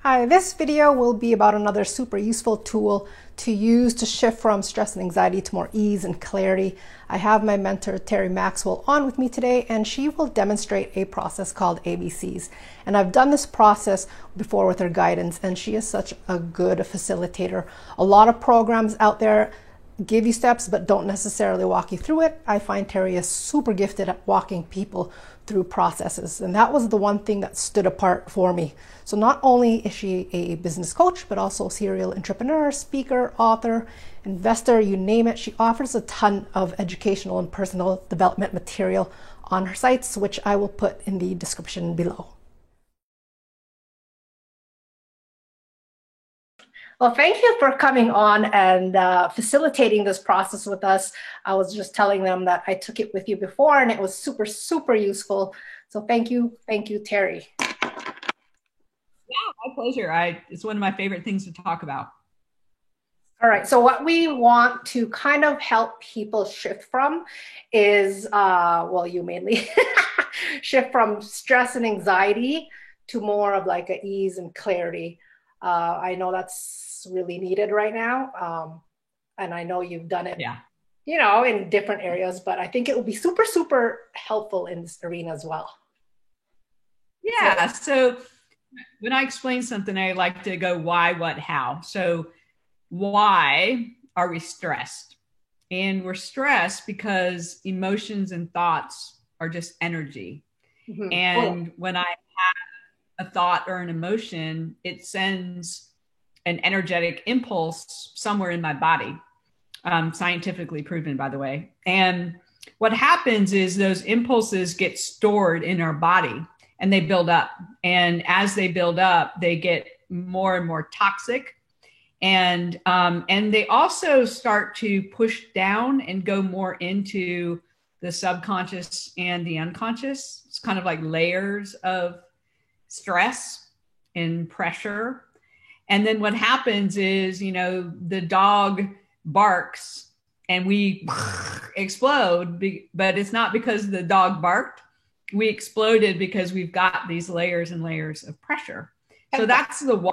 Hi, this video will be about another super useful tool to use to shift from stress and anxiety to more ease and clarity. I have my mentor Terry Maxwell on with me today, and she will demonstrate a process called ABCs. And I've done this process before with her guidance, and she is such a good facilitator. A lot of programs out there give you steps but don't necessarily walk you through it. I find Terry is super gifted at walking people through processes, and that was the one thing that stood apart for me. So not only is she a business coach, but also a serial entrepreneur, speaker, author, investor, you name it. She offers a ton of educational and personal development material on her sites, which I will put in the description below. Well, thank you for coming on and facilitating this process with us. I was just telling them that I took it with you before and it was super, super useful. So thank you, Terry. Yeah, my pleasure. It's one of my favorite things to talk about. All right, so what we want to kind of help people shift from is, well, you mainly, shift from stress and anxiety to more of like a ease and clarity. I know that's really needed right now. And I know you've done it, you know, in different areas, but I think it will be super, super helpful in this arena as well. Yeah, so when I explain something, I like to go why, what, how. So why are we stressed? And we're stressed because emotions and thoughts are just energy. Mm-hmm. And when I have a thought or an emotion, it sends an energetic impulse somewhere in my body, scientifically proven, by the way. And what happens is those impulses get stored in our body and they build up. And as they build up, they get more and more toxic. And they also start to push down and go more into the subconscious and the unconscious. It's kind of like layers of stress and pressure. And then what happens is, you know, the dog barks and we explode, but it's not because the dog barked. We exploded because we've got these layers and layers of pressure. So that's the why,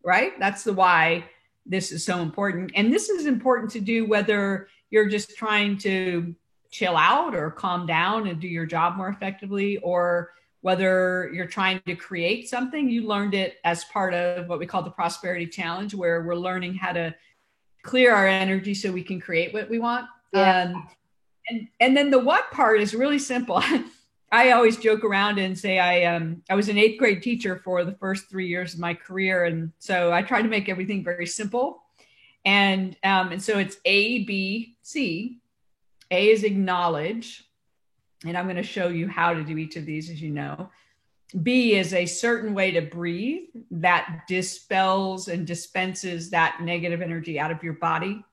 right? That's the why this is so important. And this is important to do whether you're just trying to chill out or calm down and do your job more effectively, or whether you're trying to create something. You learned it as part of what we call the Prosperity Challenge, where we're learning how to clear our energy so we can create what we want. Yeah. And then the what part is really simple. I always joke around and say I was an 8th grade teacher for the first 3 years of my career. And so I try to make everything very simple. And so it's A, B, C. A is acknowledge. And I'm going to show you how to do each of these, as you know. B is a certain way to breathe that dispels and dispenses that negative energy out of your body.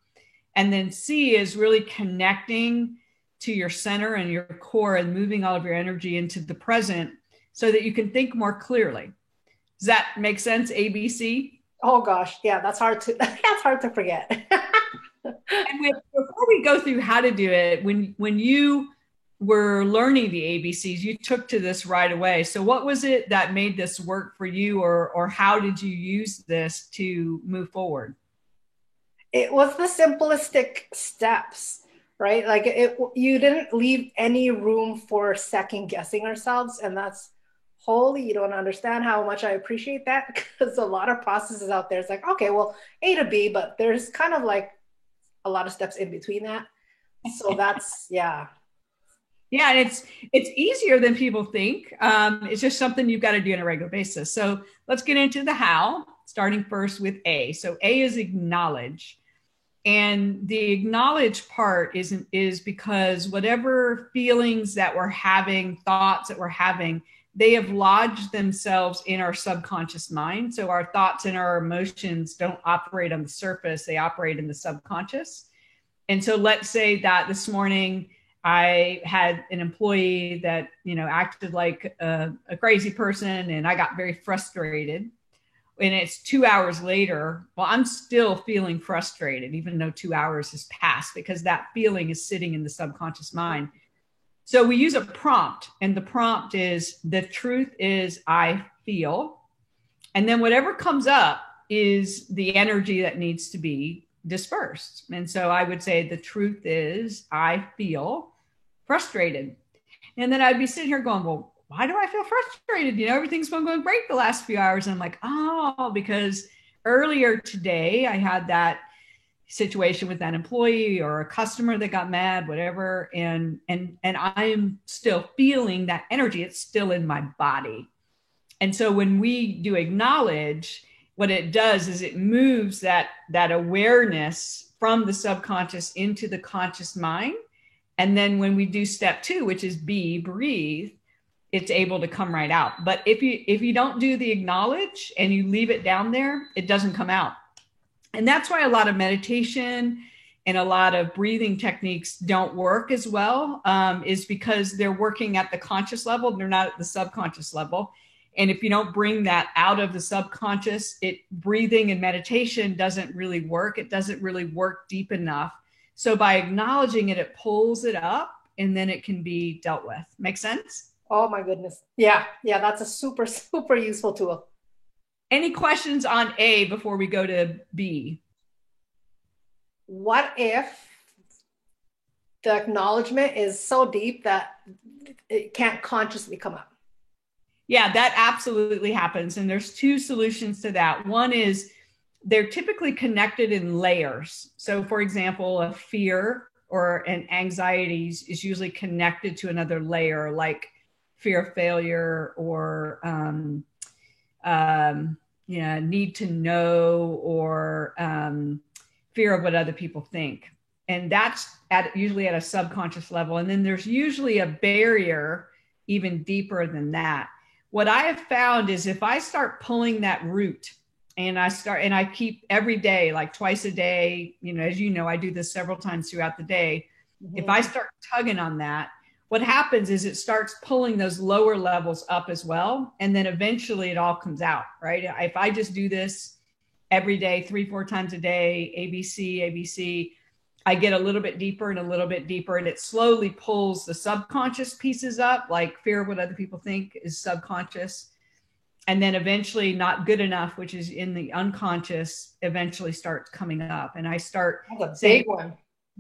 And then C is really connecting to your center and your core and moving all of your energy into the present so that you can think more clearly. Does that make sense, ABC? Oh gosh, yeah, that's hard to forget. And before we go through how to do it, when you were learning the ABCs, you took to this right away. So what was it that made this work for you, or how did you use this to move forward? It was the simplistic steps, right? Like you didn't leave any room for second guessing ourselves. And that's holy, you don't understand how much I appreciate that, because a lot of processes out there, it's like, okay, well, A to B, but there's kind of like a lot of steps in between that. So that's, yeah. Yeah, and it's easier than people think. It's just something you've got to do on a regular basis. So let's get into the how, starting first with A. So A is acknowledge. And the acknowledge part is because whatever feelings that we're having, thoughts that we're having, they have lodged themselves in our subconscious mind. So our thoughts and our emotions don't operate on the surface, they operate in the subconscious. And so let's say that this morning I had an employee that, you know, acted like a crazy person, and I got very frustrated. And it's 2 hours later, well, I'm still feeling frustrated, even though 2 hours has passed, because that feeling is sitting in the subconscious mind. So we use a prompt, and the prompt is, the truth is I feel, And then whatever comes up is the energy that needs to be dispersed. And so I would say the truth is I feel frustrated. And then I'd be sitting here going, well, why do I feel frustrated? Everything's been going great the last few hours. And I'm like, oh, because earlier today I had that situation with that employee or a customer that got mad, whatever. And I'm still feeling that energy. It's still in my body. And so when we do acknowledge, what it does is it moves that awareness from the subconscious into the conscious mind. And then when we do step 2, which is B, breathe, it's able to come right out. But if you don't do the acknowledge and you leave it down there, it doesn't come out. And that's why a lot of meditation and a lot of breathing techniques don't work as well, is because they're working at the conscious level. They're not at the subconscious level. And if you don't bring that out of the subconscious, breathing and meditation doesn't really work. It doesn't really work deep enough. So by acknowledging it, it pulls it up and then it can be dealt with. Make sense? Oh my goodness. Yeah. That's a super, super useful tool. Any questions on A before we go to B? What if the acknowledgement is so deep that it can't consciously come up? Yeah, that absolutely happens. And there's 2 solutions to that. One is they're typically connected in layers. So for example, a fear or an anxiety is usually connected to another layer, like fear of failure or need to know or fear of what other people think. And that's usually at a subconscious level. And then there's usually a barrier even deeper than that. What I have found is if I start pulling that root and I keep every day, like twice a day, as you know, I do this several times throughout the day. Mm-hmm. If I start tugging on that, what happens is it starts pulling those lower levels up as well. And then eventually it all comes out, right? If I just do this every day, 3-4 times a day, ABC, I get a little bit deeper and a little bit deeper, and it slowly pulls the subconscious pieces up, like fear of what other people think is subconscious. And then eventually not good enough, which is in the unconscious, eventually starts coming up. And I start saying, big one.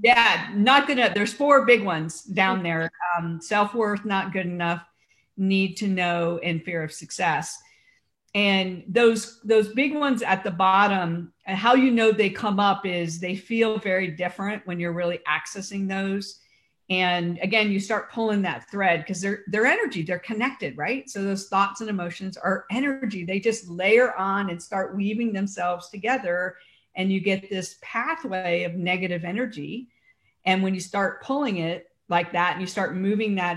Yeah, not good enough. There's 4 big ones down there. Self-worth, not good enough, need to know, and fear of success. And those big ones at the bottom, how you know they come up is they feel very different when you're really accessing those. And again, you start pulling that thread because they're energy, they're connected, right? So those thoughts and emotions are energy. They just layer on and start weaving themselves together. And you get this pathway of negative energy. And when you start pulling it like that, and you start moving that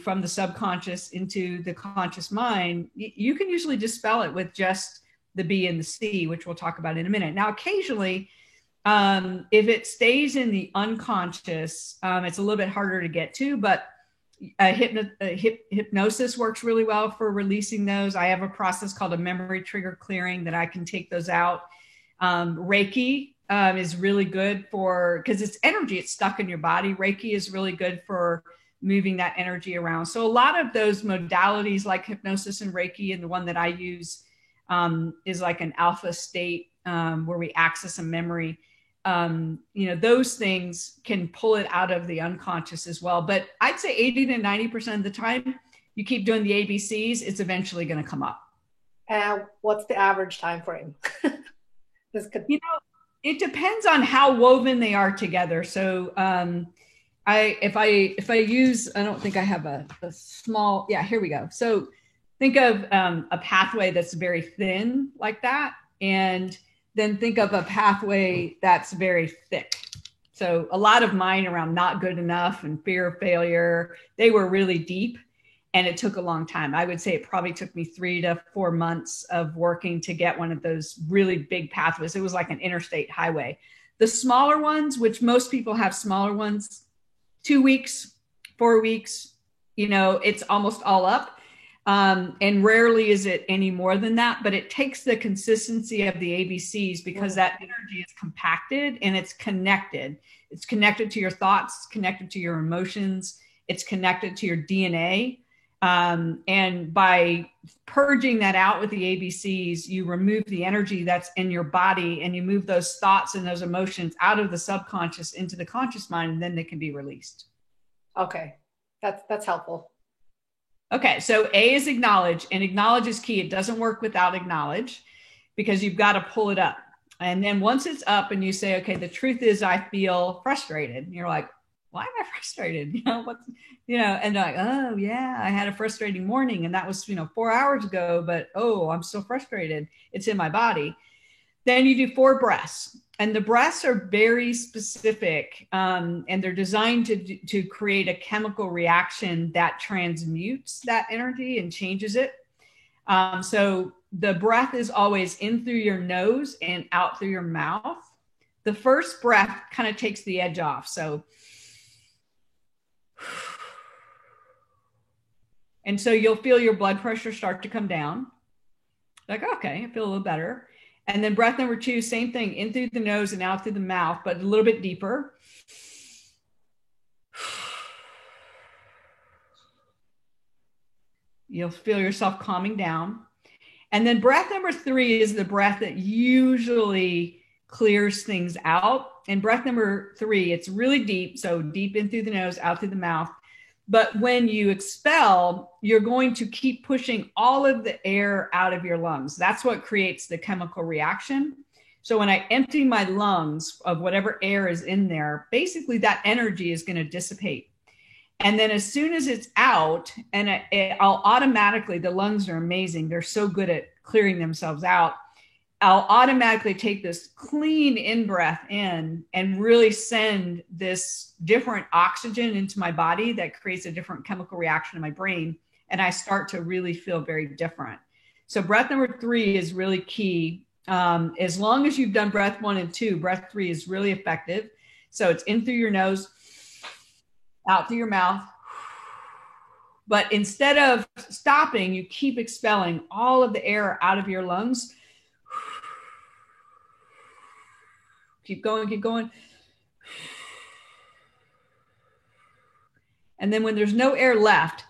from the subconscious into the conscious mind, you can usually dispel it with just the B and the C, which we'll talk about in a minute. Now, occasionally, if it stays in the unconscious, it's a little bit harder to get to, but hypnosis works really well for releasing those. I have a process called a memory trigger clearing that I can take those out. Reiki is really good because it's energy, it's stuck in your body. Reiki is really good for moving that energy around. So a lot of those modalities like hypnosis and Reiki, and the one that I use is like an alpha state where we access a memory. Those things can pull it out of the unconscious as well. But I'd say 80 to 90% of the time, you keep doing the ABCs, it's eventually going to come up. What's the average time frame? It depends on how woven they are together. So if I use, I don't think I have a small, here we go. So think of a pathway that's very thin like that. And then think of a pathway that's very thick. So a lot of mine around not good enough and fear of failure, they were really deep. And it took a long time. I would say it probably took me 3 to 4 months of working to get one of those really big pathways. It was like an interstate highway. The smaller ones, which most people have smaller ones, 2 weeks, 4 weeks, it's almost all up. And rarely is it any more than that, but it takes the consistency of the ABCs because that energy is compacted and it's connected. It's connected to your thoughts, it's connected to your emotions, it's connected to your DNA. And by purging that out with the ABCs, you remove the energy that's in your body, and you move those thoughts and those emotions out of the subconscious into the conscious mind, and then they can be released. Okay. That's helpful. Okay, so A is acknowledge, and acknowledge is key. It doesn't work without acknowledge, because you've got to pull it up. And then once it's up and you say, okay, the truth is I feel frustrated. And you're like, why am I frustrated? And they're like, oh yeah, I had a frustrating morning, and that was, 4 hours ago, but I'm still frustrated. It's in my body. Then you do 4 breaths, and the breaths are very specific, and they're designed to create a chemical reaction that transmutes that energy and changes it. So the breath is always in through your nose and out through your mouth. The first breath kind of takes the edge off. So, and so you'll feel your blood pressure start to come down. Like, okay, I feel a little better. And then breath number 2, same thing, in through the nose and out through the mouth, but a little bit deeper. You'll feel yourself calming down. And then breath number 3 is the breath that usually clears things out. And breath number 3, it's really deep. So deep in through the nose, out through the mouth. But when you expel, you're going to keep pushing all of the air out of your lungs. That's what creates the chemical reaction. So when I empty my lungs of whatever air is in there, basically that energy is going to dissipate. And then as soon as it's out, and I'll automatically, the lungs are amazing. They're so good at clearing themselves out. I'll automatically take this clean in-breath in and really send this different oxygen into my body that creates a different chemical reaction in my brain. And I start to really feel very different. So breath number 3 is really key. As long as you've done breath 1 and 2, breath 3 is really effective. So it's in through your nose, out through your mouth. But instead of stopping, you keep expelling all of the air out of your lungs. Keep going, keep going. And then when there's no air left,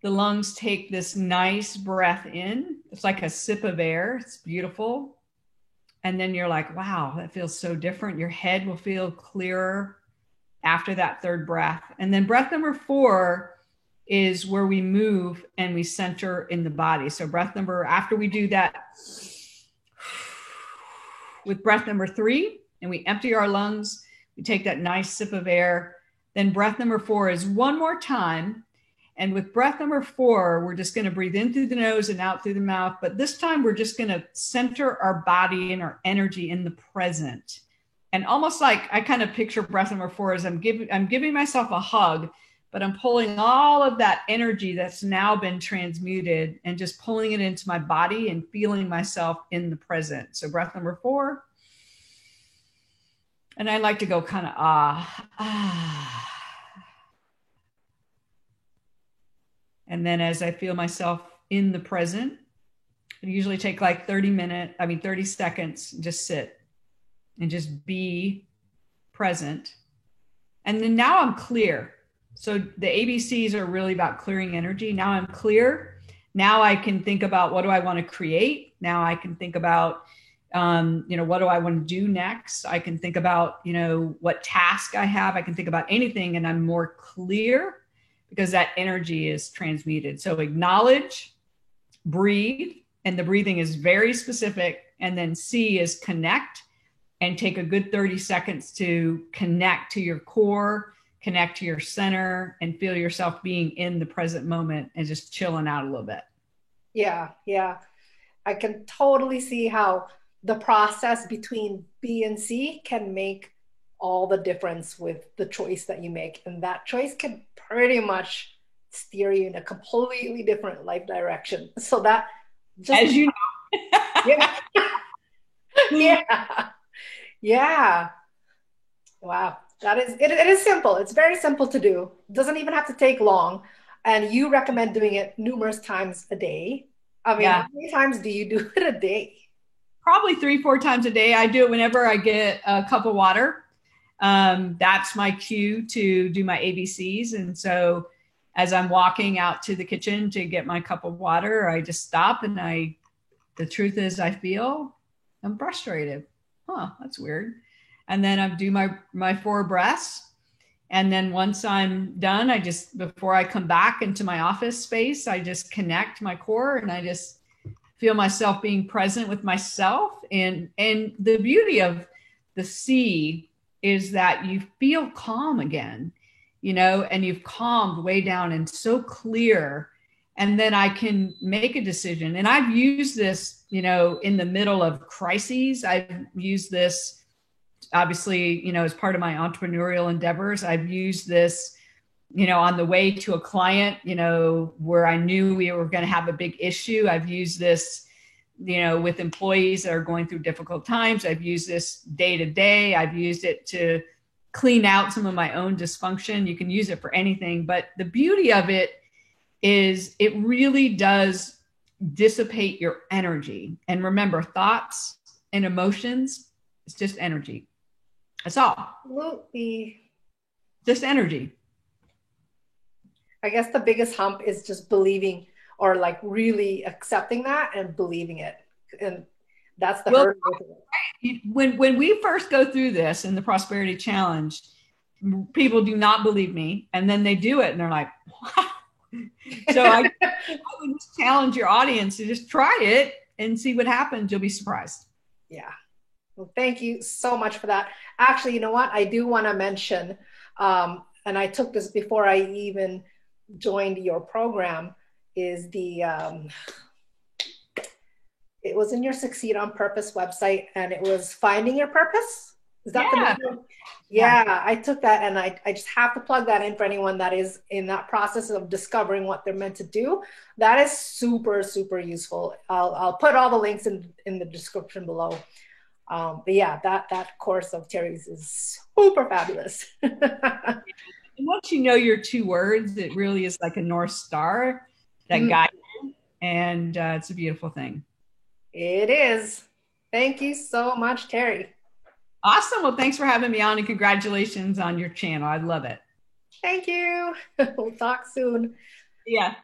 the lungs take this nice breath in. It's like a sip of air. It's beautiful. And then you're like, wow, that feels so different. Your head will feel clearer after that 3rd breath. And then breath number 4 is where we move and we center in the body. So after we do that with breath number 3, and we empty our lungs, we take that nice sip of air. Then breath number 4 is one more time. And with breath number 4, we're just going to breathe in through the nose and out through the mouth. But this time we're just going to center our body and our energy in the present. And almost like I kind of picture breath number 4 as I'm giving myself a hug, but I'm pulling all of that energy that's now been transmuted and just pulling it into my body and feeling myself in the present. So breath number 4. And I like to go kind of ah. And then as I feel myself in the present, I usually take like 30 seconds, just sit and just be present. And then now I'm clear. So the ABCs are really about clearing energy. Now I'm clear. Now I can think about, what do I want to create? Now I can think about, what do I want to do next? I can think about, what task I have. I can think about anything, and I'm more clear because that energy is transmuted. So acknowledge, breathe, and the breathing is very specific. And then C is connect, and take a good 30 seconds to connect to your core, connect to your center, and feel yourself being in the present moment and just chilling out a little bit. Yeah. I can totally see how the process between B and C can make all the difference with the choice that you make. And that choice can pretty much steer you in a completely different life direction. So that just, as you know. Yeah. Wow. It is simple. It's very simple to do. It doesn't even have to take long. And you recommend doing it numerous times a day. I mean, How many times do you do it a day? Probably 3-4 times a day. I do it whenever I get a cup of water. That's my cue to do my ABCs. And so as I'm walking out to the kitchen to get my cup of water, I just stop and the truth is I feel I'm frustrated. Huh, that's weird. And then I do my 4 breaths. And then once I'm done, before I come back into my office space, I just connect my core and I just feel myself being present with myself. And the beauty of the C is that you feel calm again, and you've calmed way down and so clear. And then I can make a decision. And I've used this, in the middle of crises. I've used this obviously, as part of my entrepreneurial endeavors. I've used this, on the way to a client, where I knew we were going to have a big issue. I've used this, with employees that are going through difficult times. I've used this day to day. I've used it to clean out some of my own dysfunction. You can use it for anything. But the beauty of it is it really does dissipate your energy. And remember, thoughts and emotions, it's just energy. That's all. Absolutely. Just energy. I guess the biggest hump is just believing or like really accepting that and believing it. And that's the hurdle. When we first go through this in the Prosperity Challenge, people do not believe me. And then they do it and they're like, wow. So I would just challenge your audience to just try it and see what happens. You'll be surprised. Yeah. Well, thank you so much for that. Actually, you know what? I do want to mention, and I took this before I even joined your program, is it was in your Succeed on Purpose website, and it was Finding Your Purpose. Is that the name? Yeah, I took that, and I just have to plug that in for anyone that is in that process of discovering what they're meant to do. That is super, super useful. I'll put all the links in the description below. But yeah, that course of Terry's is super fabulous. And once you know your 2 words, it really is like a North Star that guides you, and it's a beautiful thing. It is. Thank you so much, Terry. Awesome. Well, thanks for having me on, and congratulations on your channel. I love it. Thank you. We'll talk soon. Yeah.